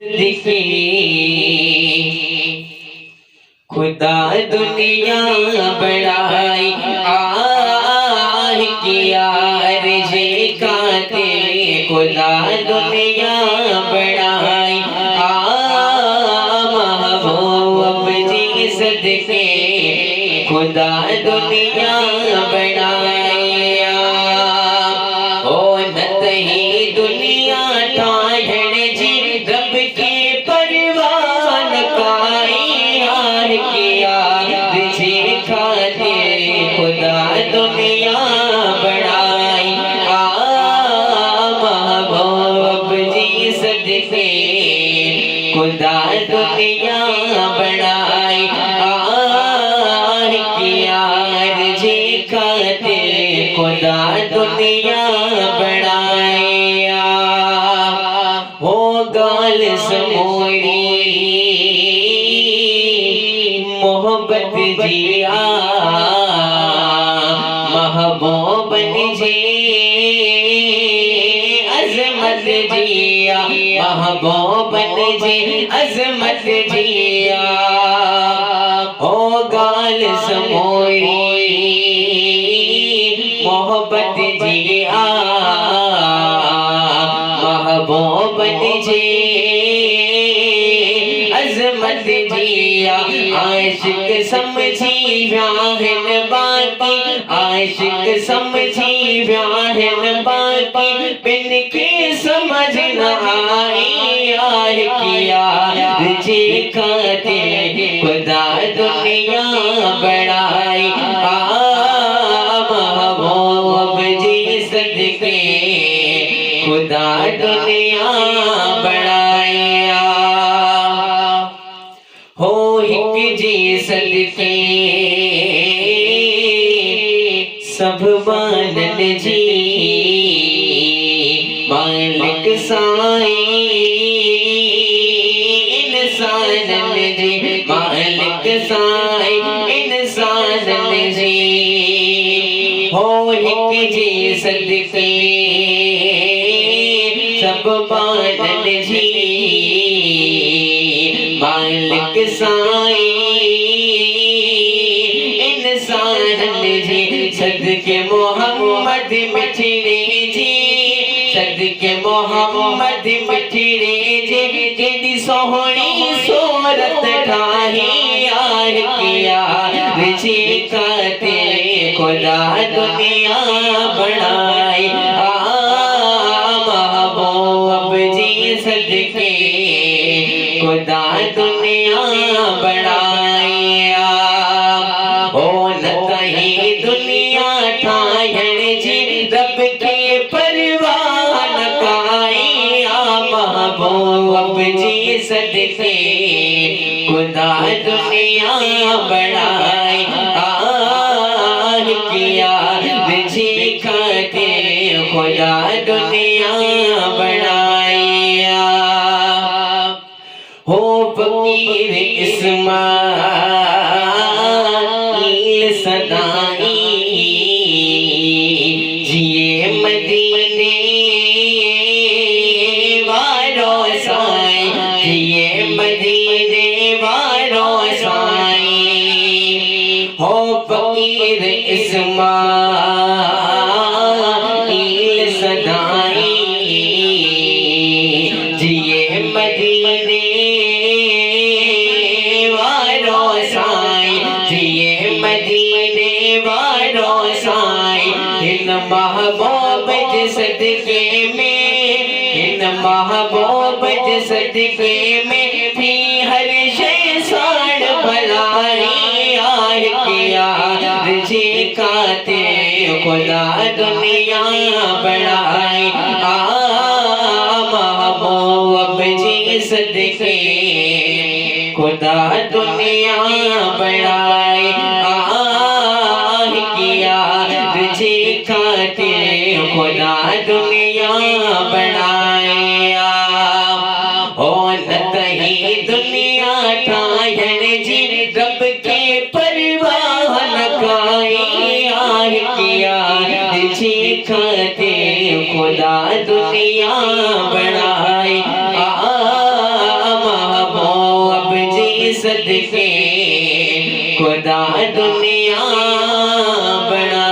दिखे खुदा दुनिया बढ़ाई किया अर्ज़े काते खुदा दुनिया बढ़ाई महबूब जी सदके खुदा दुनिया बढ़ाई ओ नतही दुनिया ठाहण जी रब के परवान काई किया अर्ज़े काते खुदा दुनिया बढ़ाई महबूब जी सदके खुदा दुनिया बढ़ाई किया अर्ज़े काते खुदा दुनिया बढ़ाई हो गाल समोरी मोहब्बत जिया महबूब जी अज़मत जिया महबूब जी अज़मत जिया ओ गाल समोरी मोहब्बत जिया महबूब जी अज़मत जिया आशिक समझी व्याहन बाकी आशिक समझी व्याहन बाकी बिन के समझ न आई किया अर्ज़े काते खुदा दुनिया बढ़ाई महबूब जी सदके खुदा दुनिया बढ़ाई हो एक जी सदके सब मानन जी मालिक साईं इंसानन जी मालिक साईं इंसानन जी हो एक जी सदके सब मानन जी मालिक साईं इंसानन जी सदके मोहम्मद मिठड़े जी सदके मोहम्मद मिठड़े जी जेदी सोहनी सूरत ठाही किया अर्ज़े काते खुदा दुनिया बढ़ाई महबूब जी सदके खुदा दुनिया बढ़ाई ओ नतही दुनिया ठाहण जी रब के परवान काई महबूब जी सदके खुदा दुनिया बढ़ाई किया अर्ज़े काते खुदा दुनिया बढ़ाई हो फकीर इस्माइल सदाई जिए मदीने वालों साईं जिए मदीने वालों साईं हो फकीर इस्माइल सदाई जिए मदीने मदीने वालों साईं इन महबूब जी सदके में इन महबूब जी सदके में थी हर शय साड़ भलाई किया अर्ज़े काते खुदा दुनिया बढ़ाई महबूब जी सदके खुदा दुनिया बढ़ाई किया अर्ज़े काते खुदा दुनिया बढ़ाई ओ नतही दुनिया ठाहण जी रब के परवान काई किया अर्ज़े काते खुदा दुनिया बढ़ाई सदके खुदा दुनिया बना